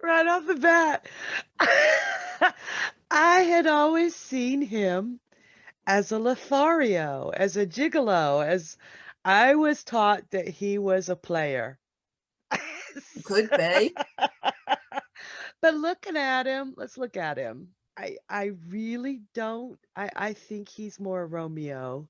right off the bat. I had always seen him as a Lothario, as a gigolo, as I was taught that he was a player. Could be. But looking at him, let's look at him. I really don't. I think he's more Romeo.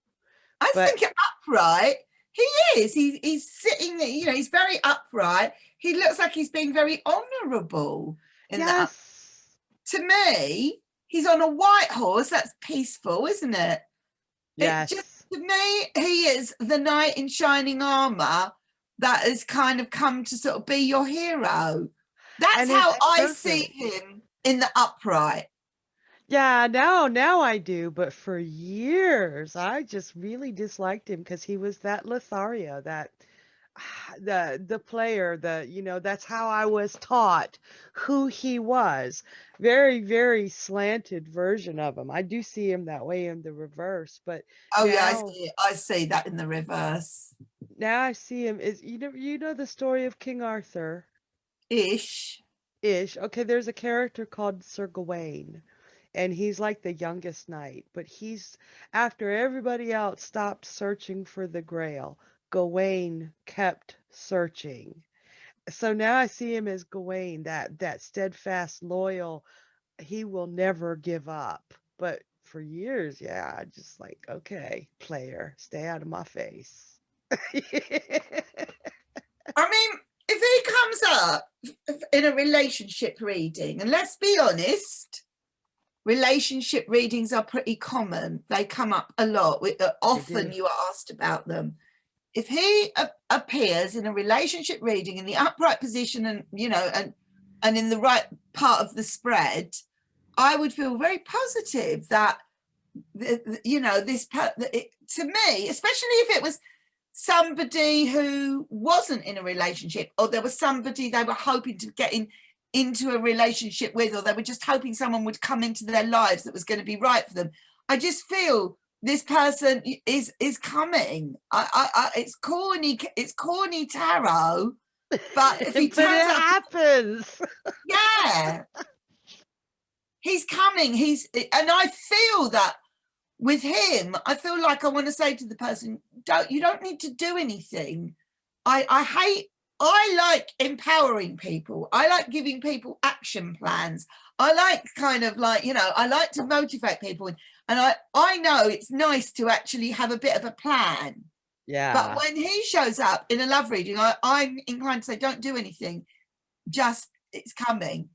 I But think upright. He is. He's sitting, he's very upright. He looks like he's being very honourable in the yes, to me, he's on a white horse. That's peaceful, isn't it? It just, yes. to me, he is the knight in shining armour that has kind of come to sort of be your hero. That's And how it's I see perfect. him in the upright. Yeah, now I do, but for years I just really disliked him because he was that Lothario, that the player, that's how I was taught who he was. Very, very slanted version of him. I do see him that way in the reverse, but Oh yeah, now I see that in the reverse. now I see him is you know the story of King Arthur Ish. ish. Okay, there's a character called Sir Gawain. And he's like the youngest knight, but he's after everybody else stopped searching for the Grail, Gawain kept searching. So now I see him as Gawain, that steadfast, loyal, he will never give up. But for years, yeah, I just like, okay, player, stay out of my face. I mean, if he comes up in a relationship reading, and let's be honest, relationship readings are pretty common. They come up a lot. They Often do. you are asked about them. If he appears in a relationship reading in the upright position and in the right part of the spread, I would feel very positive that this to me, especially if it was somebody who wasn't in a relationship, or there was somebody they were hoping to get into a relationship with, or they were just hoping someone would come into their lives that was going to be right for them. I just feel this person is coming. It's corny tarot, but if he But it turns up, happens. yeah, he's coming. And I feel that with him, I feel like I want to say to the person, you don't need to do anything. I like empowering people. I like giving people action plans. I like I like to motivate people. And I know it's nice to actually have a bit of a plan. But Yeah. when he shows up in a love reading, I'm inclined to say, don't do anything. Just, it's coming.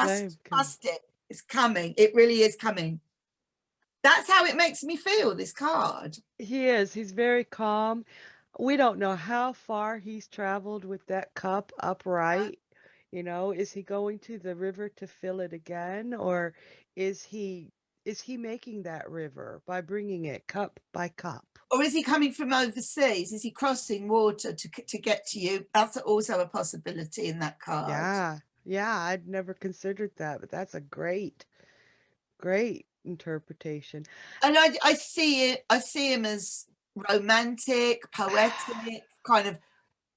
Same. Trust it. It's coming. It really is coming. That's how it makes me feel, this card. He is. He's very calm. We don't know how far he's traveled with that cup upright. Is he going to the river to fill it again, or is he making that river by bringing it cup by cup? Or is he coming from overseas? Is he crossing water to get to you? That's also a possibility in that card. Yeah. Yeah, I'd never considered that, but that's a great, great interpretation. And I see it. I see him as romantic, poetic, kind of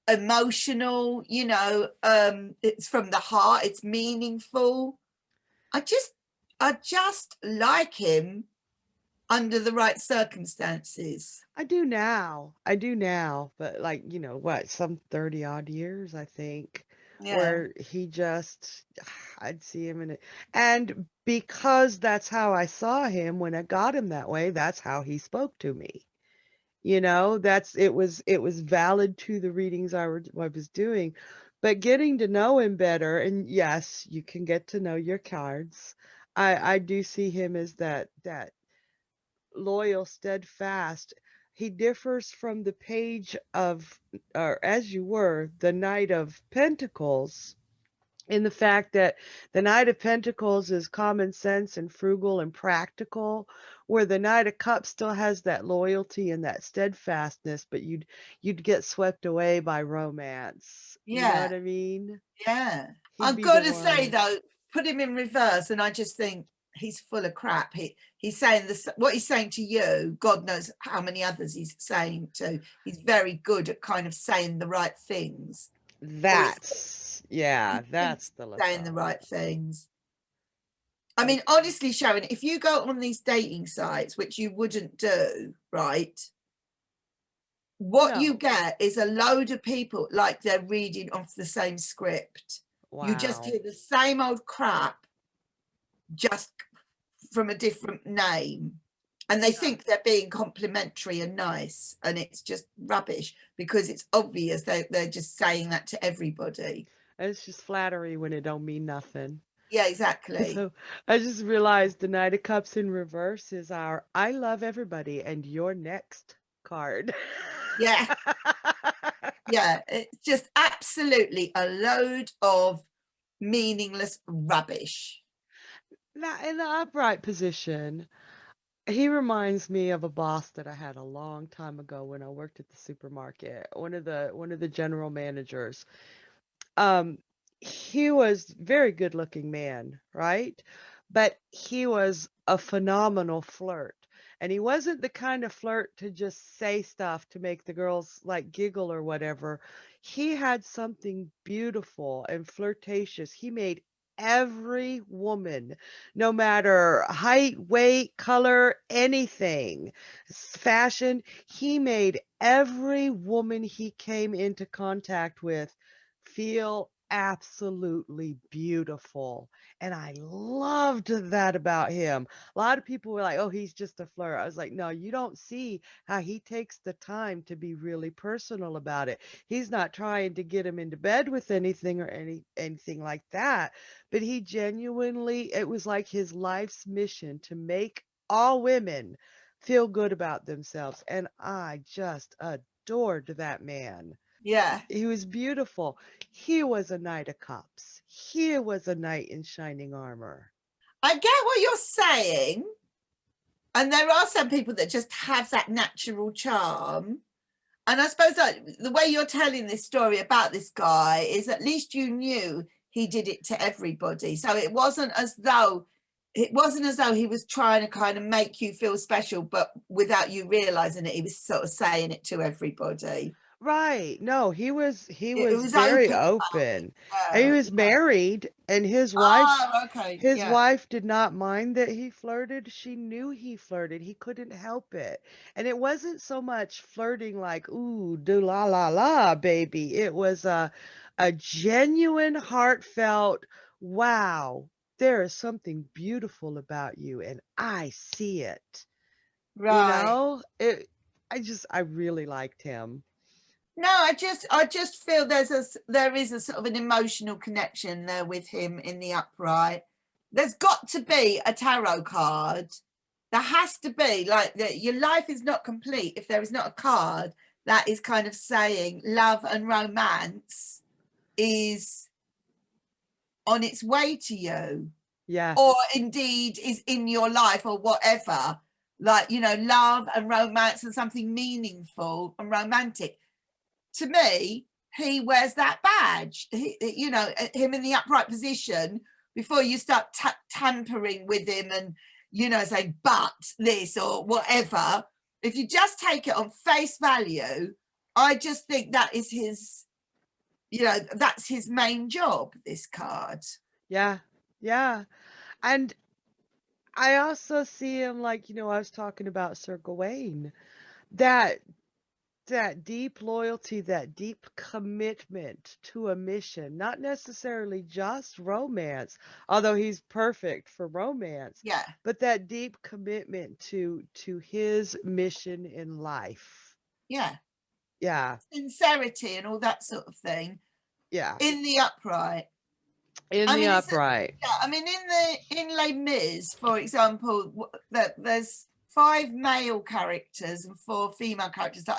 emotional. It's from the heart. It's meaningful. I just, I just like him under the right circumstances. I do now. I do now, but like, what, some 30 odd years, I think, Yeah. where he just, I'd see him in it. And because that's how I saw him when I got him that way, that's how he spoke to me. It was valid to the readings I was doing, but getting to know him better, and yes, you can get to know your cards. I do see him as that loyal, steadfast. He differs from the page of, or as you were, the Knight of Pentacles, in the fact that the Knight of Pentacles is common sense and frugal and practical, where the Knight of Cups still has that loyalty and that steadfastness, but you'd get swept away by romance. You know Yeah. what I mean? Yeah. He'd I've be the got to say one. though, put him in reverse, and I just think he's full of crap. He's saying this, what he's saying to you, God knows how many others he's saying to. He's very good at kind of saying the right things. Or he's, Yeah, He that's keeps the saying the lethargic. right things. I Like, mean, honestly, Sharon, if you go on these dating sites, which you wouldn't do, right? What you no. get is a load of people like they're reading off the same script. You just Wow. hear the same old crap, just from a different name. And they Yeah. think they're being complimentary and nice. And it's just rubbish because it's obvious they're just saying that to everybody. It's just flattery when it don't mean nothing. Yeah, exactly. So I just realized the Knight of Cups in reverse is our I love everybody and you're next card. Yeah. Yeah. It's just absolutely a load of meaningless rubbish. Now, in the upright position, he reminds me of a boss that I had a long time ago when I worked at the supermarket. One of the general managers. Um, he was very good looking man, right? But he was a phenomenal flirt. And he wasn't the kind of flirt to just say stuff to make the girls like giggle or whatever. He had something beautiful and flirtatious. He made every woman, no matter height, weight, color, anything, fashion, he made every woman he came into contact with feel absolutely beautiful. And I loved that about him. A lot of people were like, oh, he's just a flirt. I was like, no, you don't see how he takes the time to be really personal about it. He's not trying to get him into bed with anything or anything like that. But he genuinely, it was like his life's mission to make all women feel good about themselves. And I just adored that man. Yeah. He was beautiful. He was a knight of cups. He was a knight in shining armor. I get what you're saying. And there are some people that just have that natural charm. And I suppose that the way you're telling this story about this guy is at least you knew he did it to everybody. So it wasn't as though he was trying to kind of make you feel special, but without you realizing it, he was sort of saying it to everybody. Right. No, he It was was very open. open. And he Yeah, was yeah. married and Oh, okay. his Yeah. wife did not mind that he flirted. She knew he flirted. He couldn't help it. And it wasn't so much flirting like, ooh, do la la la, baby. It was a genuine, heartfelt, wow, there is something beautiful about you, and I see it. You Right. know? I really liked him. No, I just feel there is a sort of an emotional connection there with him in the upright. There's got to be a tarot card. There has to be, like, that your life is not complete if there is not a card that is kind of saying love and romance is on its way to you, Yeah. or indeed is in your life, or whatever. Like, love and romance and something meaningful and romantic. To me, he wears that badge. Him in the upright position before you start tampering with him and saying but this or whatever. If you just take it on face value, I just think that is that's his main job. This card. Yeah. Yeah. And I also see him like, I was talking about Sir Gawain. That that deep loyalty, that deep commitment to a mission, not necessarily just romance, although he's perfect for romance, Yeah, but that deep commitment to his mission in life. yeah, Yeah, sincerity and all that sort of thing yeah. in the upright. In I the mean, upright. yeah, I mean, in Les Mis, for example, there's 5 male characters and 4 female characters that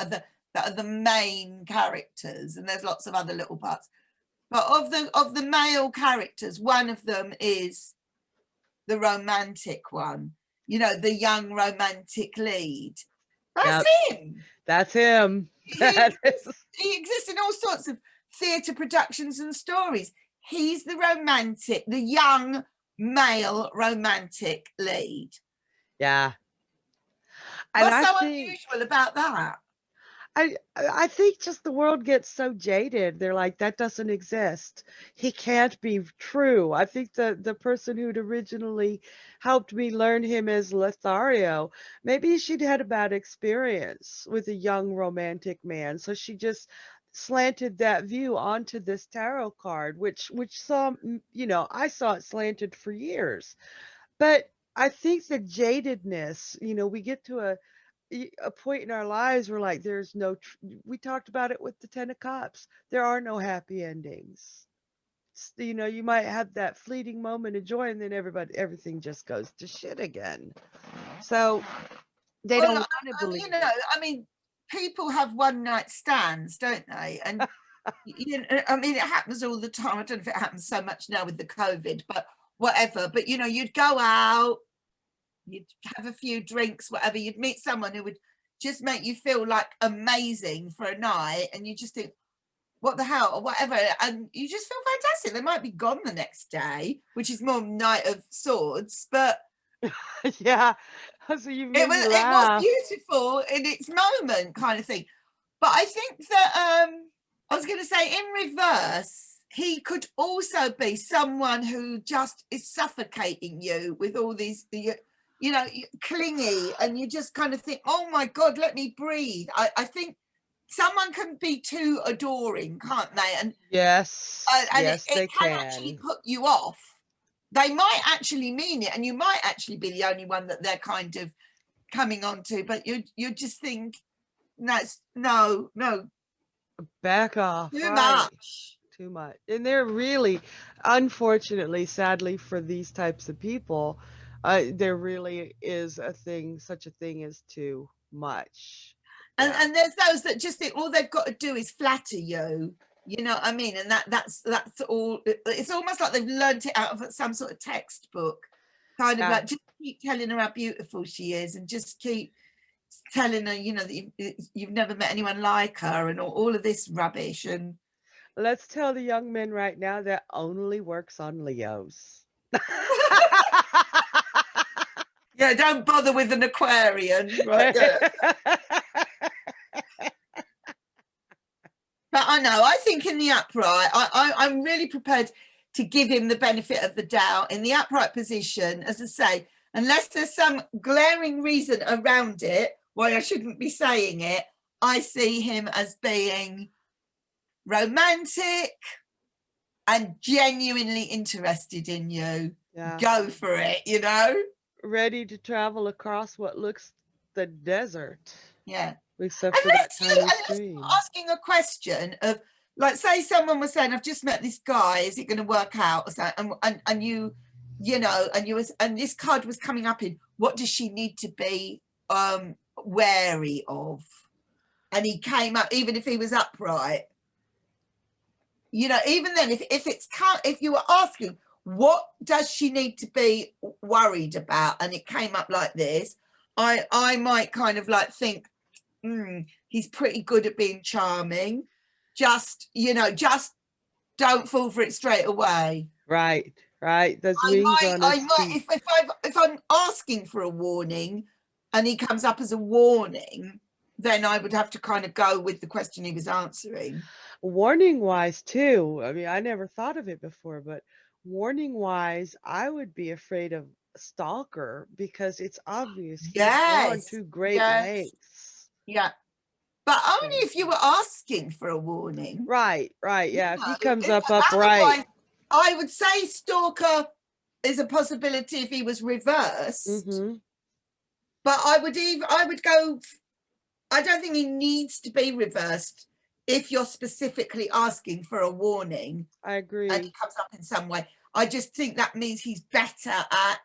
are the main characters, and there's lots of other little parts. But of the male characters, one of them is the romantic one. The young romantic lead. That's Yep, him. that's him. He That is. exists, he exists in all sorts of theatre productions and stories. He's the young male romantic lead. Yeah. And What's I so think unusual about that? I think just the world gets so jaded. They're like, that doesn't exist. He can't be true. I think the person who'd originally helped me learn him as Lothario, maybe she'd had a bad experience with a young romantic man, so she just slanted that view onto this tarot card, which saw, I saw it slanted for years. But I think the jadedness, we get to a point in our lives where like there's no we talked about it with the 10 of cups. There are no happy endings. You might have that fleeting moment of joy and then everything just goes to shit again. So they Well, don't want to believe it. I mean, people have one night stands, don't they? And I mean, it happens all the time. I don't know if it happens so much now with the COVID, but whatever. But you'd go out, you'd have a few drinks, whatever. You'd meet someone who would just make you feel like amazing for a night, and you just think, what the hell, or whatever, and you just feel fantastic. They might be gone the next day, which is more Knight of Swords, but Yeah. So you it made was me it was laugh. beautiful in its moment, kind of thing. But I think that I was going to say, in reverse, he could also be someone who just is suffocating you with all these, clingy, and you just kind of think, oh my God, let me breathe. I think someone can be too adoring, can't they? And Yes. it, Yes, it they can actually can. put you off. They might actually mean it, and you might actually be the only one that they're kind of coming on to, but you just think, no, Back off, too right? much. Too much. And they're really, unfortunately, sadly for these types of people, there really is such a thing as too much. Yeah. And there's those that just think all they've got to do is flatter you. You know what I mean? And that's all. It's almost like they've learnt it out of some sort of textbook. Kind of Yeah. like, just keep telling her how beautiful she is, and just keep telling her, that you've never met anyone like her, and all of this rubbish. And Let's tell the young men right now that only works on Leos. yeah, don't bother with an Aquarian, right? Yeah. But I know, I think in the upright, I'm really prepared to give him the benefit of the doubt. In the upright position, as I say, unless there's some glaring reason around it why I shouldn't be saying it, I see him as being romantic and genuinely interested in you. Yeah. Go for it, Ready to travel across what looks the desert, Yeah. except for that tiny Unless stream. you're asking a question of, like, say someone was saying, I've just met this guy, is it going to work out? Or something, and and this card was coming up in, what does she need to be wary of? And he came up, even if he was upright, even then, if you were asking, what does she need to be worried about, and it came up like this, I might kind of like think, he's pretty good at being charming. Just don't fall for it straight away. Right. There's wings on his feet. If I'm asking for a warning and he comes up as a warning, then I would have to kind of go with the question he was answering. Warning wise, too. I mean, I never thought of it before, but warning wise, I would be afraid of a stalker because it's obvious he's gone Yes, to great yes, lengths. yeah. But only So, if you were asking for a warning. right. Yeah. If he comes up Otherwise, upright. I would say stalker is a possibility if he was reversed. Mm-hmm. But I would go, I don't think he needs to be reversed if you're specifically asking for a warning. I agree. And he comes up in some way. I just think that means he's better at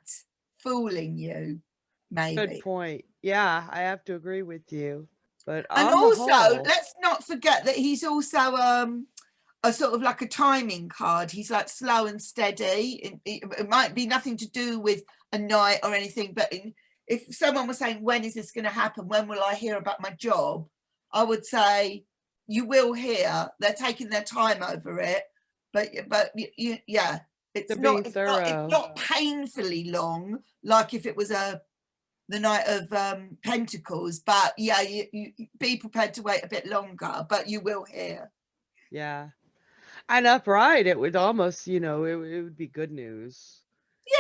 fooling you, maybe. Good point. Yeah, I have to agree with you. But And on the also, whole, let's not forget that he's also a sort of like a timing card. He's like slow and steady. It might be nothing to do with a night or anything, but if someone was saying, when is this going to happen? When will I hear about my job? I would say, you will hear. They're taking their time over it, but yeah, it's they're being not thorough. painfully long, like if it was the Knight of Pentacles, but yeah, you be prepared to wait a bit longer, but you will hear. Yeah. And upright, it would almost, you know, it would be good news.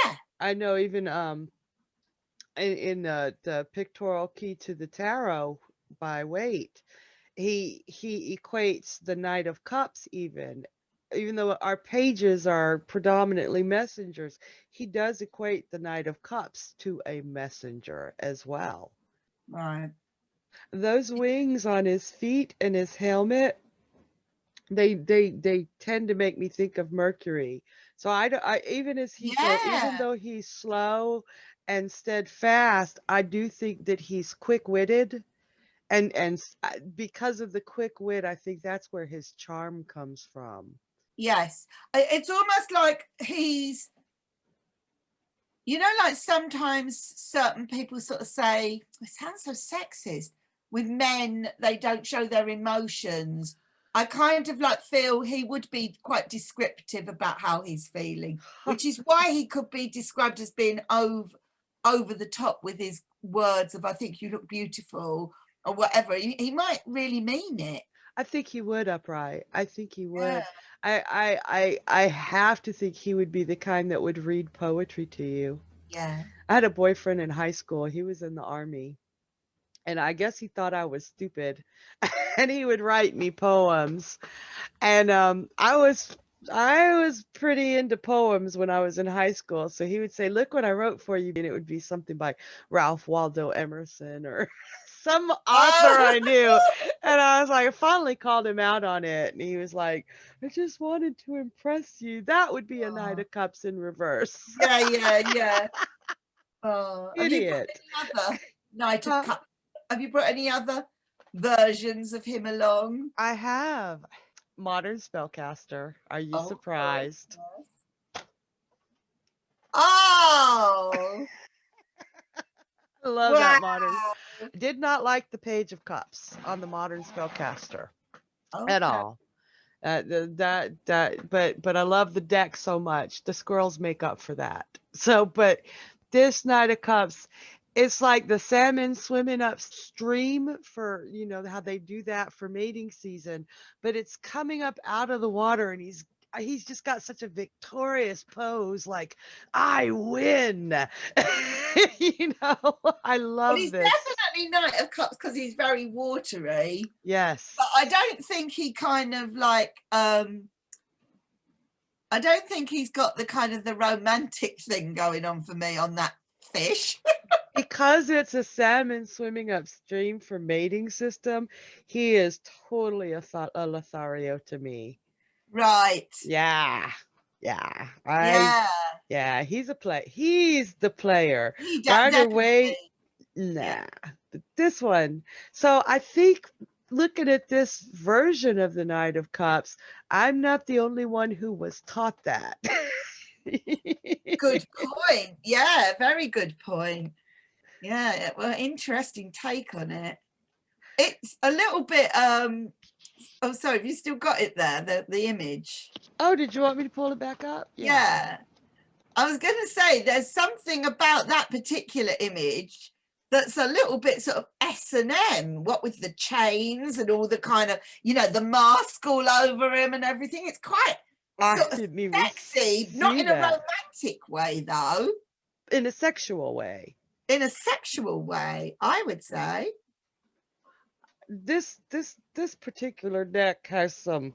Yeah. I know even in the Pictorial Key to the Tarot by Waite, he equates the Knight of Cups, even though our pages are predominantly messengers, he does equate the Knight of Cups to a messenger as well. Right. Those wings on his feet and his helmet, they tend to make me think of Mercury. So even as even Yeah. though he's slow and steadfast, I do think that he's quick-witted, and because of the quick wit, I think that's where his charm comes from. Yes. It's almost like he's, you know, like sometimes certain people sort of say, it sounds so sexist, with men, they don't show their emotions. I kind of like feel he would be quite descriptive about how he's feeling, which is why he could be described as being over the top with his words of, I think you look beautiful, or whatever. He might really mean it. I think he would, upright. I think he Yeah. would. I have to think he would be the kind that would read poetry to you. Yeah. I had a boyfriend in high school. He was in the army, and I guess he thought I was stupid, and he would write me poems. And I was pretty into poems when I was in high school. So he would say, "Look what I wrote for you," and it would be something by Ralph Waldo Emerson or some author I knew. And I was like, I finally called him out on it, and he was like, "I just wanted to impress you." That would be a Knight Oh. of Cups in reverse. Yeah, yeah, yeah. Oh, have you brought Idiot. any other Knight of Huh? Cups? Have you brought any other versions of him along? I have Modern Spellcaster. Are you Oh, course. surprised? Yes. Oh, I love wow. that modern. Did not like the Page of Cups on the Modern Spellcaster at Okay. all. But I love the deck so much. The squirrels make up for that. So, but this Knight of Cups, it's like the salmon swimming upstream for, you know, how they do that for mating season, but it's coming up out of the water, and he's just got such a victorious pose, like, I win. You know, I Well, love he's this. definitely Knight of Cups because he's very watery. Yes. But I don't think he kind of like I don't think he's got the kind of the romantic thing going on for me on that fish. Because it's a salmon swimming upstream for mating system, he is totally a Lothario to me. Right. Yeah. Yeah. Yeah. Yeah, he's the player. He Rider-Waite, definitely. Yeah. nah. But this one. So I think looking at this version of the Knight of Cups, I'm not the only one who was taught that. Good point. Yeah, very good point. Yeah, well, interesting take on it. It's a little bit oh, sorry, have you still got it there, the image? Oh, did you want me to pull it back up? Yeah. I was going to say there's something about that particular image that's a little bit sort of S&M, what with the chains and all the kind of, you know, the mask all over him and everything. It's quite I sort of didn't even sexy, not see in a that. romantic way though, In a sexual way. in a sexual way, I would say. This particular deck has some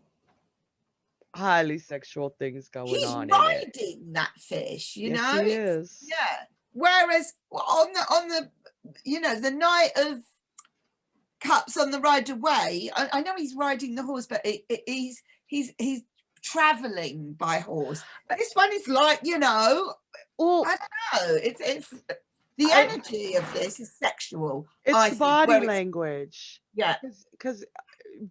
highly sexual things going He's on in it. riding that fish, you Yes, know. he is. Yeah. Whereas on the you know, the Knight of Cups on the Rider-Waite, I know he's riding the horse, but he's traveling by horse. This one is like, you know, Well, I don't know. It's the energy of this is sexual. it's I the think. body Where it's language. yeah, Because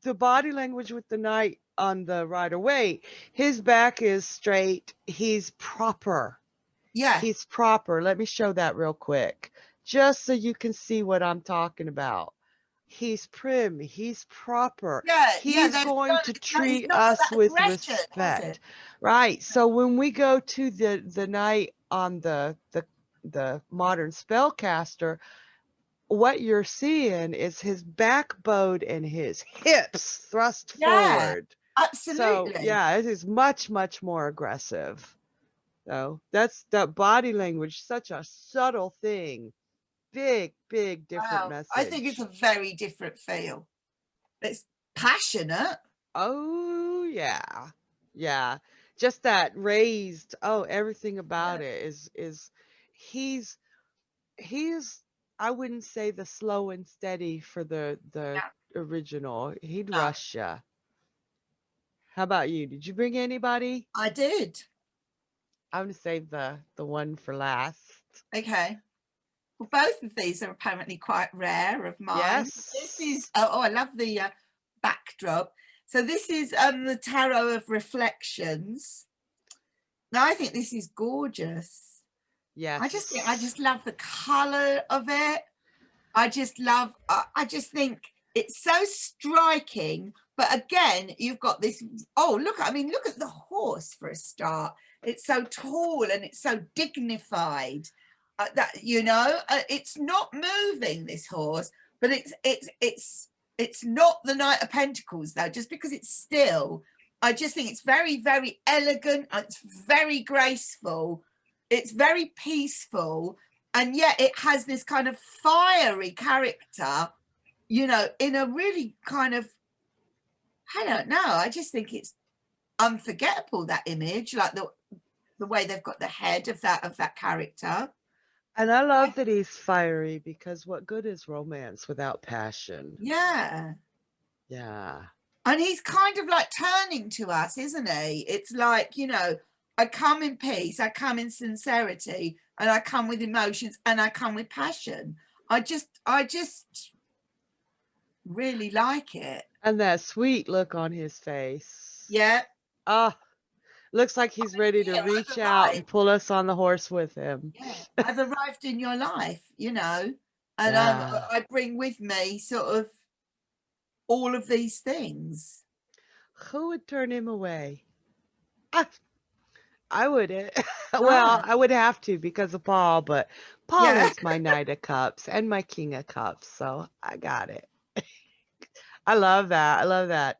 the body language with the knight on the Rider-Waite, his back is straight. He's proper. yeah, He's proper. Let me show that real quick, just so you can see what I'm talking about. He's prim. He's proper. yeah, yeah. He's going to He's treat not got us that with aggression, has it? respect. Right. So when we go to the knight on the the modern spellcaster, what you're seeing is his backbone and his hips thrust Yeah, forward. So absolutely. yeah, it is much, much more aggressive. So that's that body language, such a subtle thing. Big, big different Wow. I think it's a message. very different feel. It's passionate. Oh yeah. Yeah. Just that raised, oh, everything Yeah. about it is he's he's I wouldn't say the slow and steady for the Yeah. original. He'd No, rush ya. How about you? Did you bring anybody? I did. I'm gonna save the one for last. Okay. Well, both of these are apparently quite rare of mine. This is, Yes. oh, I love the backdrop. So this is the Tarot of Reflections. Now, I think this is gorgeous. I Yes. just love the color of it. I just love, I just think it's so striking. But again, you've got this, oh, look, I mean, look at the horse for a start. It's so tall and it's so dignified. That it's not moving, this horse, but it's not the Knight of Pentacles though. Just because it's still, I just think it's very, very elegant. It's very graceful. It's very peaceful, and yet it has this kind of fiery character, in a really kind of, I don't know, I just think it's unforgettable, that image, like the way they've got the head of that character. And I love that he's fiery because what good is romance without passion? Yeah. Yeah. And he's kind of like turning to us, isn't he? It's like, I come in peace, I come in sincerity, and I come with emotions, and I come with passion. I just really like it. And that sweet look on his face. Yeah. Ah, looks like he's ready to Here, reach out and pull us on the horse with him. I've arrived in your life, and Yeah. I bring with me sort of all of these things. Who would turn him away? I, I wouldn't. Well, No. I would have to because of Paul, but Paul Yeah. is my Knight of Cups and my King of Cups, so I got it. I love that. I love that.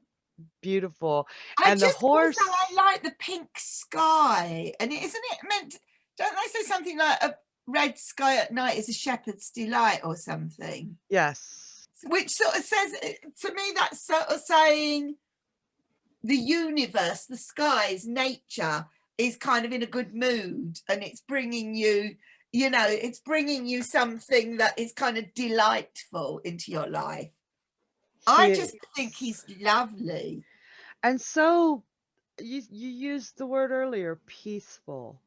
Beautiful. I And the just also, I horse, like the pink sky. And isn't it meant, don't they say something like a red sky at night is a shepherd's delight or something? yes. Which sort of says, to me, that's sort of saying the universe, the skies, nature is kind of in a good mood, and it's bringing you, it's bringing you something that is kind of delightful into your life. He I just is. think he's lovely. And so you used the word earlier, peaceful.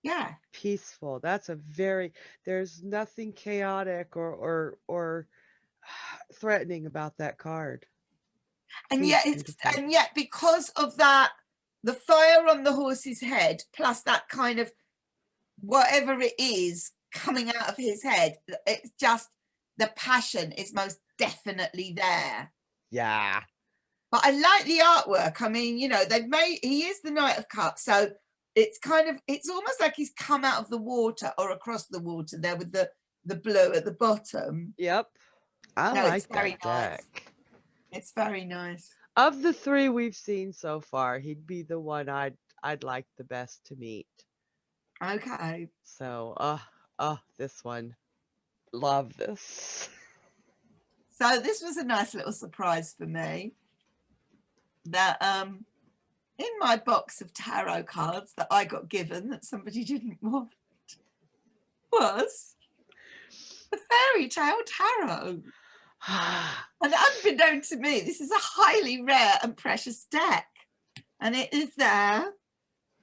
Yeah. Peaceful. That's a very there's nothing chaotic or threatening about that card. And He's yet beautiful. because of that, the fire on the horse's head, plus that kind of whatever it is coming out of his head, it's just, the passion is most definitely there. Yeah. But I like the artwork. I mean, he is the Knight of Cups, so it's almost like he's come out of the water or across the water there with the blue at the bottom. Yep. I No, it's like very that nice. deck. It's very nice. Of the three we've seen so far, he'd be the one I'd like the best to meet. Okay. So, this one. Love this. So this was a nice little surprise for me, that in my box of tarot cards that I got given that somebody didn't want was the Fairy Tale Tarot. And unbeknown to me, this is a highly rare and precious deck. And it is there.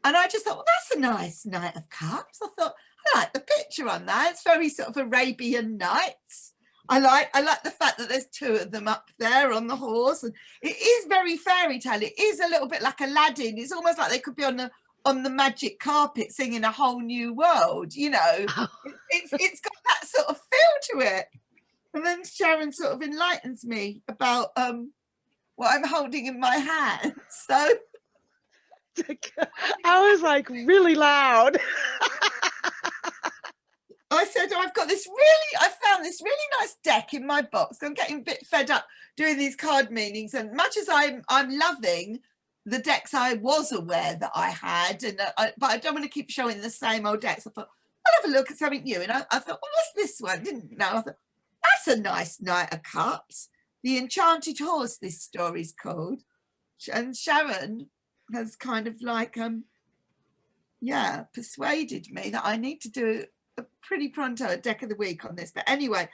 And I just thought, well, that's a nice Knight of Cups. I thought, I like the picture on that. It's very sort of Arabian Nights. I like the fact that there's two of them up there on the horse. And it is very fairy tale. It is a little bit like Aladdin. It's almost like they could be on the magic carpet singing A Whole New World, It's got that sort of feel to it. And then Sharon sort of enlightens me about what I'm holding in my hand. So I was like really loud. said, I found this really nice deck in my box. I'm getting a bit fed up doing these card meanings, and much as I'm loving the decks I was aware that I had, and but I don't want to keep showing the same old decks. I thought I'll have a look at something new, and I thought, well, what's this one? Didn't know. I thought that's a nice Knight of Cups. The Enchanted Horse, this story's called, and Sharon has kind of like persuaded me that I need to do a pretty pronto a deck of the week on this. But anyway,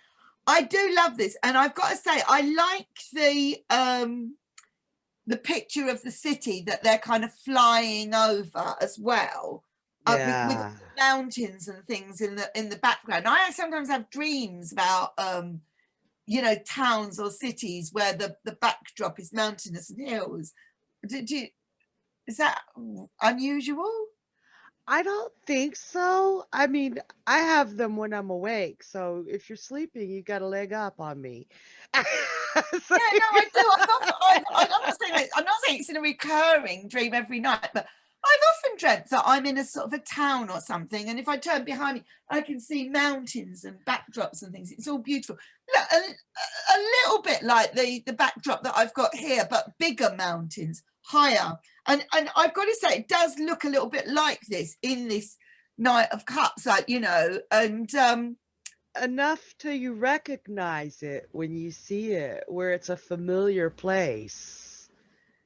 I do love this, and I've got to say I like the picture of the city that they're kind of flying over as well, with mountains and things in the background. I sometimes have dreams about you know, towns or cities where the backdrop is mountainous and hills. Is that unusual? I don't think so. I mean, I have them when I'm awake. So if you're sleeping, you got a leg up on me. Yeah, no, I do. I'm not saying it's in a recurring dream every night, but I've often dreamt that I'm in a sort of a town or something, and if I turn behind me, I can see mountains and backdrops and things. It's all beautiful. Look, a little bit like the backdrop that I've got here, but bigger mountains, higher. And I've got to say, it does look a little bit like this in this Knight of Cups, like, you know, and enough till you recognize it when you see it, where it's a familiar place.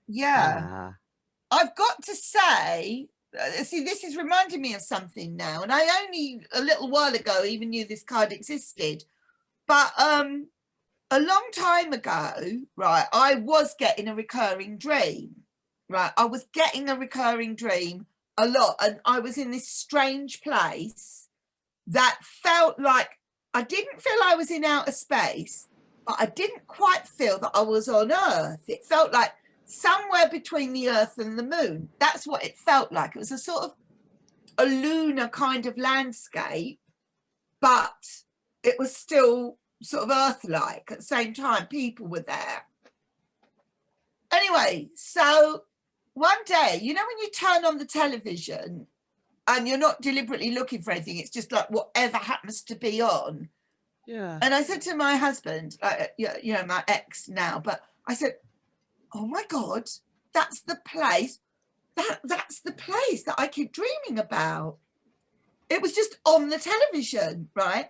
yeah. I've got to say, see, this is reminding me of something now, and I only a little while ago even knew this card existed, but a long time ago, right, I was getting a recurring dream. Right, I was getting a recurring dream a lot, and I was in this strange place that felt like I didn't feel I was in outer space, but I didn't quite feel that I was on Earth. It felt like somewhere between the Earth and the Moon. That's what it felt like. It was a sort of a lunar kind of landscape, but it was still sort of Earth-like at the same time. People were there. Anyway, so one day, you know, when you turn on the television and you're not deliberately looking for anything, it's just like whatever happens to be on. Yeah. And I said to my husband, you know, my ex now, but I said, oh my God, that's the place. That's the place that I keep dreaming about. It was just on the television, right?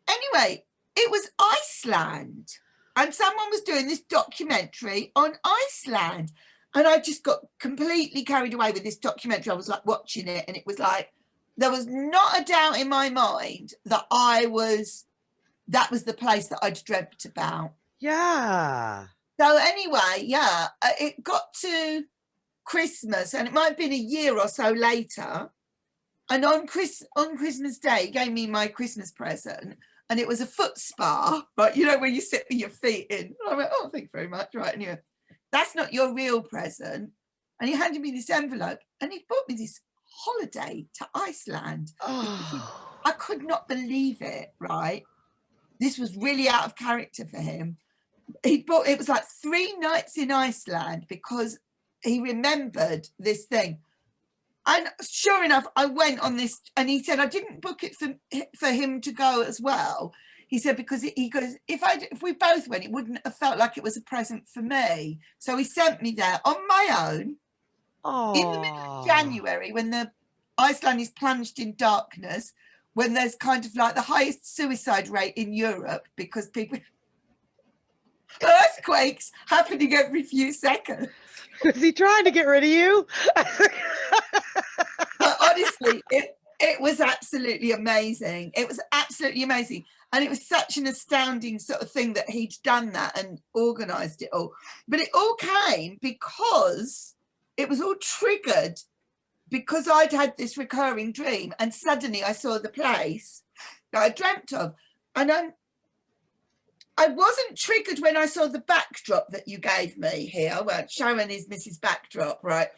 Anyway, it was Iceland. And someone was doing this documentary on Iceland. And I just got completely carried away with this documentary. I was like watching it, and it was like, there was not a doubt in my mind that that was the place that I'd dreamt about. Yeah. So anyway, yeah, it got to Christmas, and it might have been a year or so later. And on Christmas Day, he gave me my Christmas present, and it was a foot spa, right? You know, where you sit with your feet in. And I went, oh, thank you very much. Right. And he went, that's not your real present. And he handed me this envelope, and he bought me this holiday to Iceland. Oh. I could not believe it, right? This was really out of character for him. It was like 3 nights in Iceland because he remembered this thing. And sure enough, I went on this, and he said I didn't book it for him to go as well. He said, because he goes, if we both went, it wouldn't have felt like it was a present for me. So he sent me there on my own. Oh. In the middle of January, when the Iceland is plunged in darkness, when there's kind of like the highest suicide rate in Europe because people earthquakes happening every few seconds. Was he trying to get rid of you? But honestly, it was absolutely amazing. It was absolutely amazing. And it was such an astounding sort of thing that he'd done that and organised it all. But it all came because it was all triggered because I'd had this recurring dream, and suddenly I saw the place that I dreamt of. And I wasn't triggered when I saw the backdrop that you gave me here. Well, Sharon is Mrs. Backdrop, right?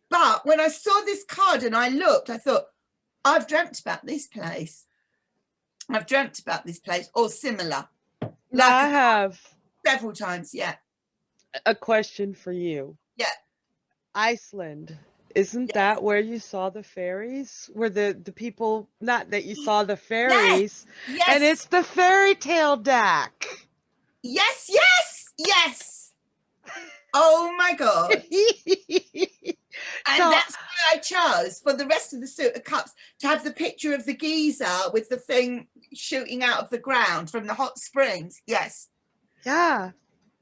But when I saw this card and I looked, I thought, I've dreamt about this place. I've dreamt about this place or similar. Like I have several times, yeah. A question for you. Yeah. Iceland. Isn't Yes. that where you saw the fairies? Where the people, not that you saw the Yes. fairies, and Yes. it's the fairy tale deck. Yes. Yes. Yes. Oh my God. And So that's why I chose for the rest of the suit of cups to have the picture of the geyser with the thing shooting out of the ground from the hot springs. Yes. yeah,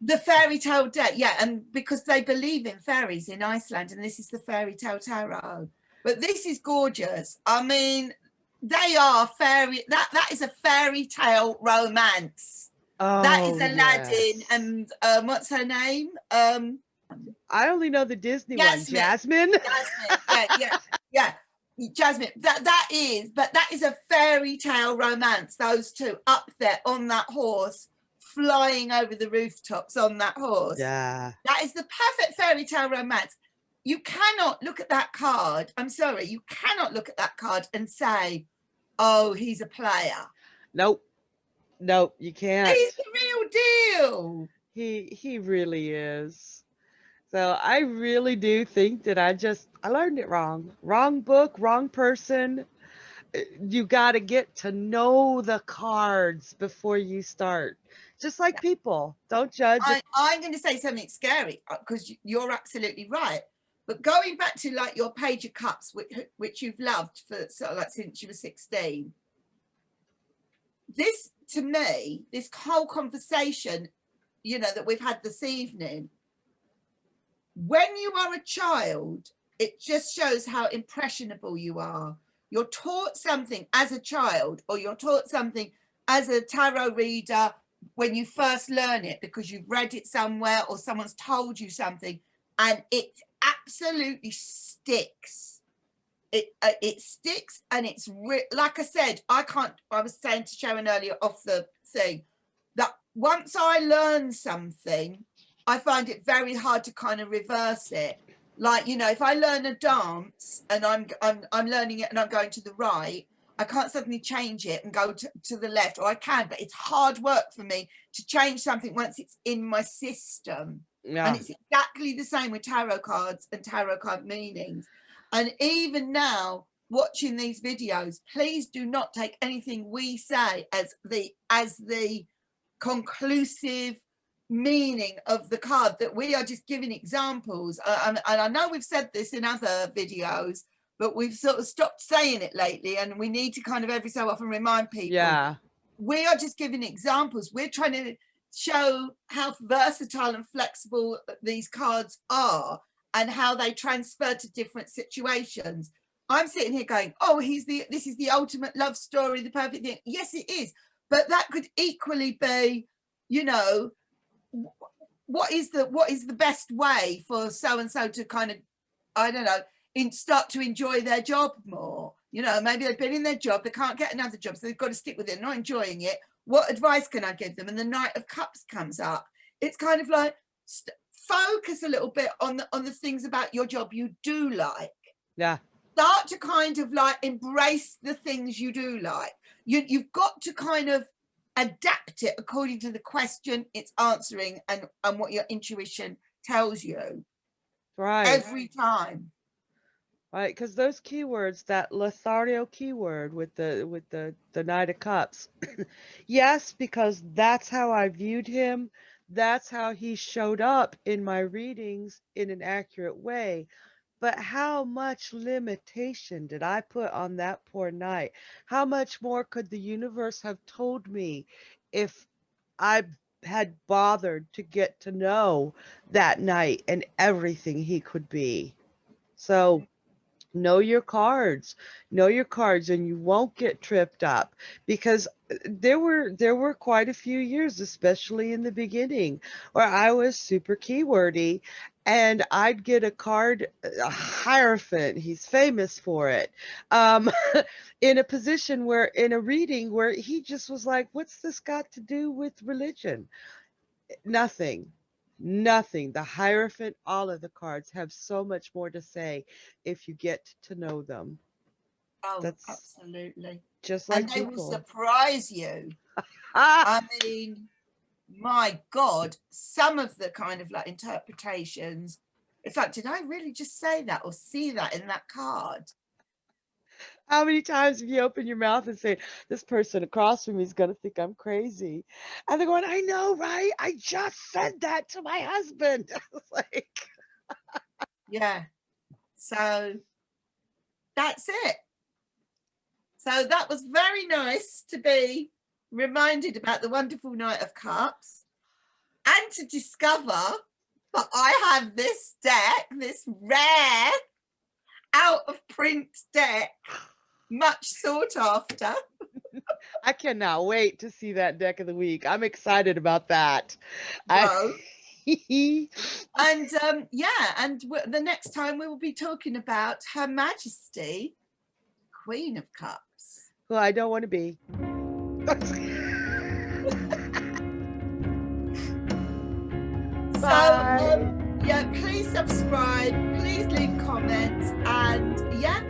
The fairy tale deck. Yeah. And because they believe in fairies in Iceland, and this is the fairy tale tarot. But this is gorgeous. I mean, they are fairy, that is a fairy tale romance. That is oh Aladdin yes. and what's her name? I only know the Disney one, Jasmine. Jasmine. Jasmine. Yeah, yeah, yeah. Jasmine. That is, but that is a fairy tale romance. Those two up there on that horse, flying over the rooftops on that horse. Yeah. That is the perfect fairy tale romance. You cannot look at that card. I'm sorry, you cannot look at that card and say, "Oh, he's a player." Nope. Nope, you can't. He's the real deal. He really is. So I really do think that I learned it wrong. Wrong book, wrong person. You got to get to know the cards before you start. Just like people, don't judge it. I'm going to say something scary because you're absolutely right. But going back to like your Page of Cups, which you've loved for sort of like since you were 16, this to me, this whole conversation, you know, that we've had this evening, when you are a child, it just shows how impressionable you are. You're taught something as a child, or you're taught something as a tarot reader when you first learn it because you've read it somewhere or someone's told you something, and it absolutely sticks. It sticks, and it's like I said, I was saying to Sharon earlier off the thing that once I learn something, I find it very hard to kind of reverse it. Like, you know, if I learn a dance and I'm learning it and I'm going to the right, I can't suddenly change it and go to the left, or I can, but it's hard work for me to change something once it's in my system. And Yeah. it's exactly the same with tarot cards and tarot card meanings. And even now, watching these videos, please do not take anything we say as the conclusive meaning of the card. That we are just giving examples. And I know we've said this in other videos, but we've sort of stopped saying it lately, and we need to kind of every so often remind people. Yeah. We are just giving examples. We're trying to show how versatile and flexible these cards are and how they transfer to different situations. I'm sitting here going, oh, this is the ultimate love story, the perfect thing. Yes, it is. But that could equally be, you know, what is the best way for so and so to kind of, I don't know, start to enjoy their job more. You know, maybe they've been in their job, they can't get another job, so they've got to stick with it, not enjoying it. What advice can I give them? And the Knight of Cups comes up. It's kind of like focus a little bit on the things about your job you do like. Yeah. Start to kind of like embrace the things you do like. You've got to kind of adapt it according to the question it's answering and what your intuition tells you. Right. Every time. Right, because those keywords, that Lothario keyword with the Knight of Cups, yes, because that's how I viewed him. That's how he showed up in my readings in an accurate way. But how much limitation did I put on that poor knight? How much more could the universe have told me if I had bothered to get to know that knight and everything he could be? So know your cards, and you won't get tripped up, because there were quite a few years, especially in the beginning, where I was super keywordy, and I'd get a card, a hierophant, he's famous for it, um in a position where, in a reading where he just was like, what's this got to do with religion? Nothing. Nothing. The Hierophant, all of the cards have so much more to say if you get to know them. Oh, That's absolutely. just And like they will people. surprise you. Ah, I mean, my God, some of the kind of like interpretations, It's like, did I really just say that or see that in that card? How many times have you opened your mouth and say, this person across from me is going to think I'm crazy? And they're going, I know, right? I just said that to my husband. It's like, Yeah. So that's it. So that was very nice to be reminded about the wonderful Knight of Cups and to discover that I have this deck, this rare out of print deck, much sought after. I cannot wait to see that deck of the week. I'm excited about that. Well, I and yeah, and the next time we will be talking about Her Majesty, Queen of Cups. who I don't want to be. So yeah, please subscribe, please leave comments, and yeah,